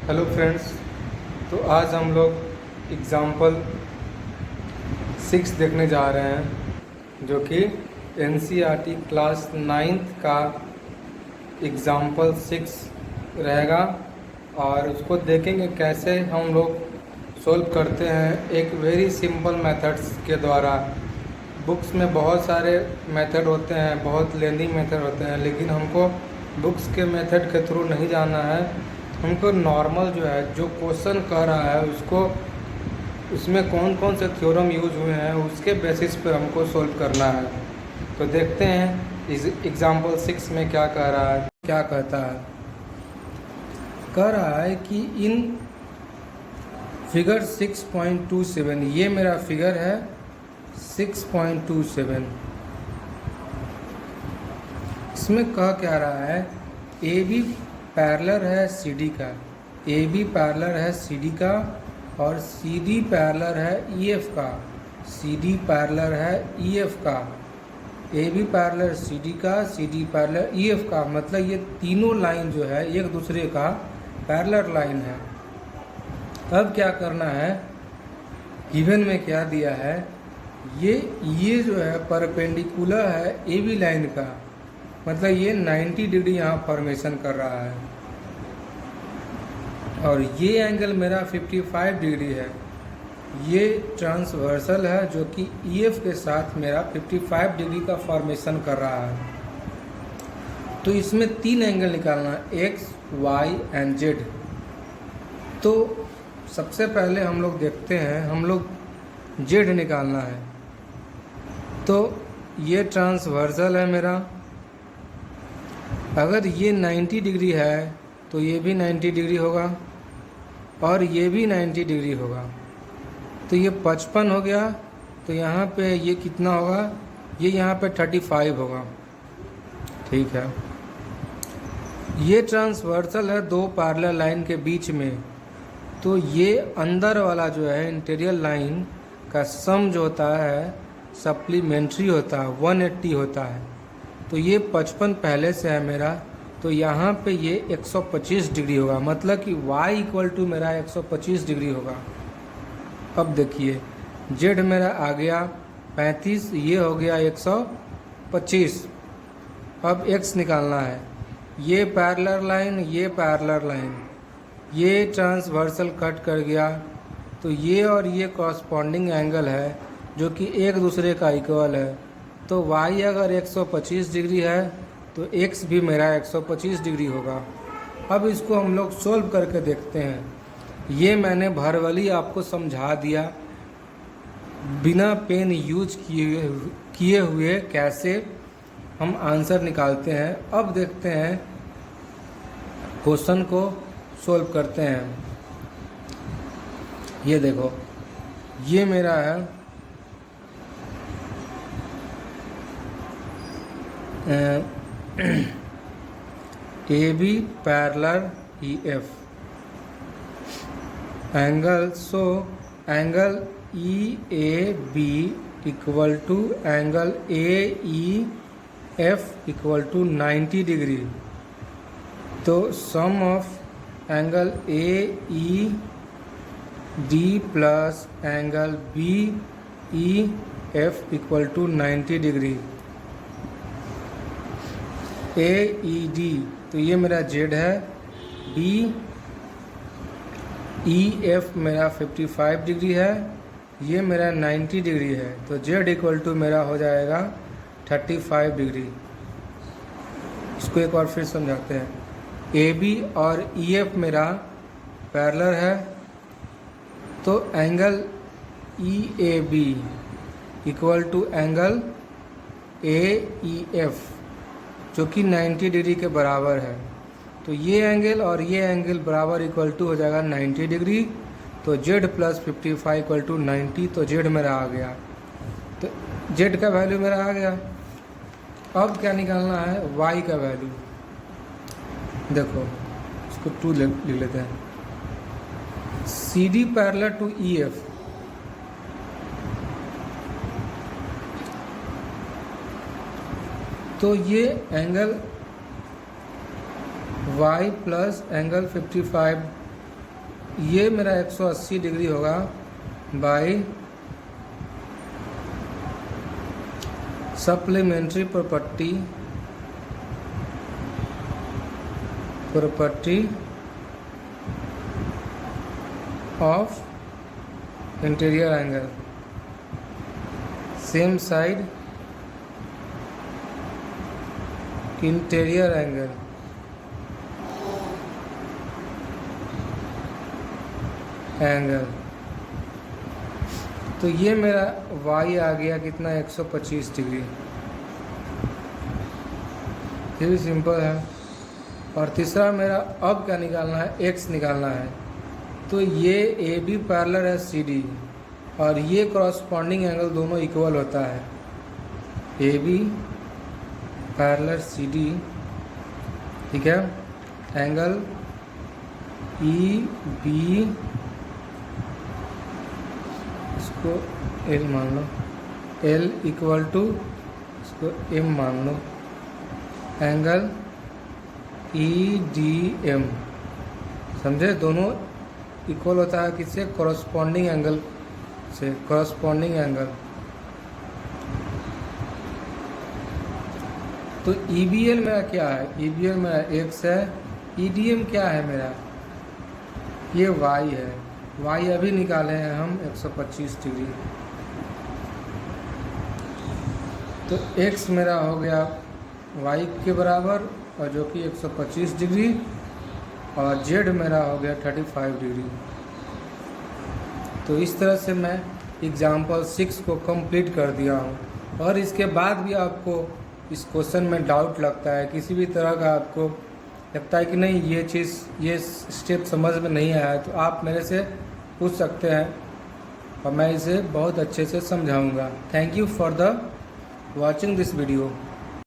Hello friends. तो आज हम लोग एग्ज़ाम्पल 6 देखने जा रहे हैं, जो कि एनसीईआरटी क्लास 9th का एग्ज़ाम्पल 6 रहेगा। और उसको देखेंगे कैसे हम लोग सोल्व करते हैं एक वेरी सिंपल मेथड्स के द्वारा। बुक्स में बहुत सारे मेथड होते हैं, बहुत लेंदी मेथड होते हैं, लेकिन हमको बुक्स के मेथड के थ्रू नहीं जाना है। हमको नॉर्मल जो है, जो क्वेश्चन कह रहा है उसको, उसमें कौन कौन से थ्योरम यूज हुए हैं उसके बेसिस पे हमको सोल्व करना है। तो देखते हैं इस एग्जाम्पल 6 में क्या कह रहा है। क्या कहता है, कह रहा है कि इन फिगर 6.27, ये मेरा फिगर है 6.27। इसमें कह क्या रहा है, ए बी पैरेलल है सी डी का, ए बी पैरेलल है सी डी का, और सी डी पैरेलल है ई एफ का, सी डी पैरेलल है ई एफ का। A B parallel C D का, C D parallel E F का, मतलब ये तीनों लाइन जो है एक दूसरे का पैरेलल लाइन है। अब क्या करना है, गिवन में क्या दिया है, ये जो है परपेंडिकुलर है ए बी लाइन का, मतलब ये 90 डिग्री यहाँ फॉर्मेशन कर रहा है, और ये एंगल मेरा 55 डिग्री है। ये ट्रांसवर्सल है जो कि EF के साथ मेरा 55 डिग्री का फॉर्मेशन कर रहा है। तो इसमें 3 एंगल निकालना है, X, Y एंड Z। तो सबसे पहले हम लोग देखते हैं, हम लोग Z निकालना है। तो ये ट्रांसवर्सल है मेरा, अगर ये 90 डिग्री है तो ये भी 90 डिग्री होगा और ये भी 90 डिग्री होगा। तो ये 55 हो गया, तो यहाँ पे ये कितना होगा, ये यहाँ पे 35 होगा। ठीक है, ये ट्रांसवर्सल है दो पैरेलल लाइन के बीच में। तो ये अंदर वाला जो है इंटीरियर लाइन का सम जो होता है सप्लीमेंट्री होता है, 180 होता है। तो ये 55 पहले से है मेरा, तो यहाँ पे ये 125 डिग्री होगा, मतलब कि y इक्वल टू मेरा 125 डिग्री होगा। अब देखिए z मेरा आ गया 35, ये हो गया 125। अब x निकालना है, ये पैरेलल लाइन, ये पैरेलल लाइन, ये ट्रांसवर्सल कट कर गया, तो ये और ये कॉरस्पॉन्डिंग एंगल है जो कि एक दूसरे का इक्वल है। तो y अगर 125 डिग्री है तो x भी मेरा 125 डिग्री होगा। अब इसको हम लोग सोल्व करके देखते हैं। ये मैंने भरवली आपको समझा दिया, बिना पेन यूज किए हुए कैसे हम आंसर निकालते हैं। अब देखते हैं, क्वेश्चन को सोल्व करते हैं। ये देखो, ये मेरा है A B parallel E F angle. So angle E A B equal to angle A E F equal to 90 degree. तो sum of angle A E D plus angle B E F equal to 90 degree. A E D, तो ये मेरा Z है, B E F मेरा 55 degree है, ये मेरा 90 degree है। तो Z इक्वल टू मेरा हो जाएगा 35 डिग्री। इसको एक बार फिर समझाते हैं। ए बी और ई एफ मेरा पैरेलल है, तो angle E A B equal to angle A E F जो कि 90 डिग्री के बराबर है। तो ये एंगल और ये एंगल बराबर इक्वल टू हो जाएगा 90 डिग्री। तो Z प्लस 55 इक्वल टू 90, तो Z मेरा आ गया। तो Z का वैल्यू मेरा आ गया। अब क्या निकालना है, Y का वैल्यू। देखो इसको 2 लिख लेते हैं। C D parallel to E F, तो ये एंगल y प्लस एंगल 55 ये मेरा 180 डिग्री होगा by supplementary property of interior angle, same side interior angle. तो ये मेरा y आ गया कितना, 125 डिग्री। ये भी सिंपल है। और तीसरा मेरा अब क्या निकालना है, x निकालना है। तो ये AB पैरेलल है CD और ये कॉरस्पॉन्डिंग एंगल दोनों इक्वल होता है। AB पैरेलल CD, ठीक है। एंगल EB, इसको L मान लो, L इक्वल टू इसको M मान लो, एंगल EDM, समझे। दोनों इक्वल होता है किससे, कॉरस्पॉन्डिंग एंगल से, कॉरस्पॉन्डिंग एंगल। तो EBL मेरा क्या है, EBL मेरा x है, EDM क्या है मेरा, ये y है। y अभी निकाले हैं हम 125 डिग्री। तो x मेरा हो गया y के बराबर और जो कि 125 डिग्री, और z मेरा हो गया 35 डिग्री। तो इस तरह से मैं एग्जाम्पल 6 को कंप्लीट कर दिया हूँ। और इसके बाद भी आपको इस क्वेश्चन में डाउट लगता है, किसी भी तरह का आपको लगता है कि नहीं ये चीज़, ये स्टेप समझ में नहीं आया, तो आप मेरे से पूछ सकते हैं और मैं इसे बहुत अच्छे से समझाऊंगा। Thank you for the watching this video.